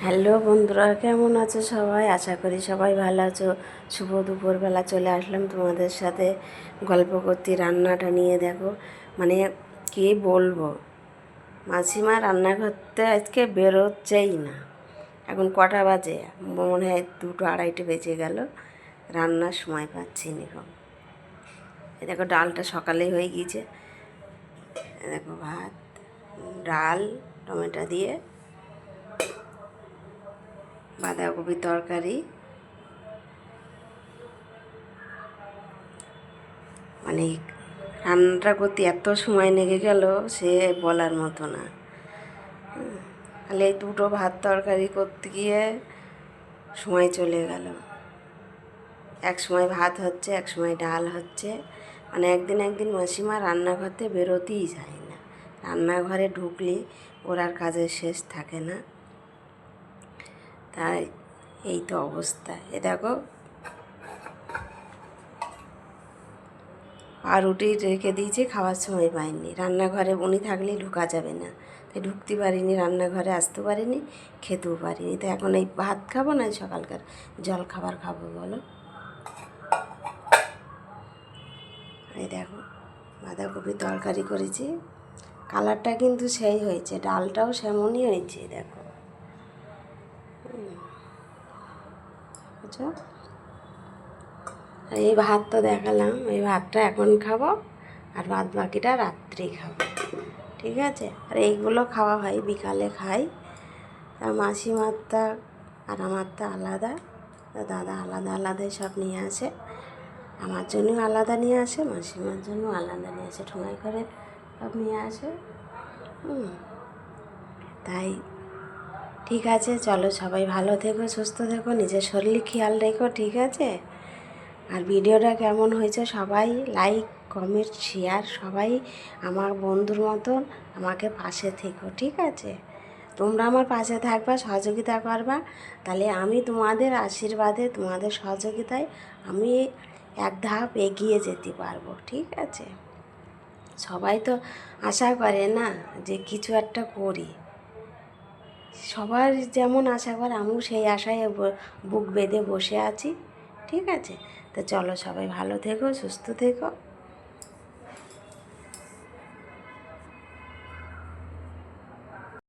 Hello বন্ধুরা, কেমন আছো সবাই? আশা করি সবাই ভালো আছো। শুভ দুপুরবেলা চলে আসলাম তোমাদের সাথে গল্প করতে। রান্নাটা নিয়ে দেখো, মানে কী বলবো, মাসিমা রান্নাঘরতে আজকে বেরোচ্ছেই না। এখন কটা বাজে? মনে হয় 2টো 2:30 বেজে গেল। রান্নার সময় পাচ্ছি না। এই দেখো, ডালটা সকালেই হয়ে গিয়েছে। দেখো, ভাত, ডাল, টমেটো দিয়ে বাঁধাকপির তরকারি। মানে রান্নাটা করতে এত সময় লেগে গেল, সে বলার মতো না। তাহলে এই 2টো ভাত তরকারি করতে গিয়ে সময় চলে গেল। এক সময় ভাত হচ্ছে, এক সময় ডাল হচ্ছে। মানে একদিন একদিন মাসিমা রান্নাঘরতে বেরোতেই যায় না। রান্নাঘরে ঢুকলে ওর আর কাজের শেষ থাকে না। তাই এই তো অবস্থা। এ দেখো, রুটি রেখে দিয়েছি, খাওয়ার সময় পাইনি। রান্নাঘরে উনি থাকলেই ঢোকা যাবে না, তাই ঢুকতে পারিনি, রান্নাঘরে আসতে পারিনি, খেতেও পারিনি। তো এখন এই ভাত খাবো না সকালকার জল খাবার খাবো বলো। এই দেখো, বাঁধাকপি তরকারি করেছি। কালারটা কিন্তু সেই হয়েছে, ডালটাও সেমনই হয়েছে। দেখো, বুঝছো? এই ভাত তো দেখালাম, এই ভাতটা এখন খাবো, আর বাদ বাকিটা রাত্রেই খাবো, ঠিক আছে? আর এইগুলো খাওয়া হয় বিকালে খাই। তা মাসিমারটা আর আমারটা আলাদা, দাদা আলাদা আলাদাই সব নিয়ে আসে। আমার জন্যও আলাদা নিয়ে আসে, মাসিমার জন্য আলাদা নিয়ে আসে, ঠোঙাই করে সব নিয়ে আসে। তাই ঠিক আছে, চলো সবাই ভালো থেকো, সুস্থ থেকো, নিজের শরীর খেয়াল রেখো, ঠিক আছে? আর ভিডিওটা কেমন হয়েছে সবাই লাইক, কমেন্ট, শেয়ার, সবাই আমার বন্ধুর মতন আমাকে পাশে থেকো, ঠিক আছে? তোমরা আমার পাশে থাকবা, সহযোগিতা করবা, তাহলে আমি তোমাদের আশীর্বাদে, তোমাদের সহযোগিতায় আমি এক ধাপ এগিয়ে যেতে পারবো, ঠিক আছে? সবাই তো আশা করে না যে কিছু একটা করি, সবার যেমন আশা করে আমিও সেই আশায় বুক বেঁধে বসে আছি, ঠিক আছে? তো চলো সবাই ভালো থেকো, সুস্থ থেকো।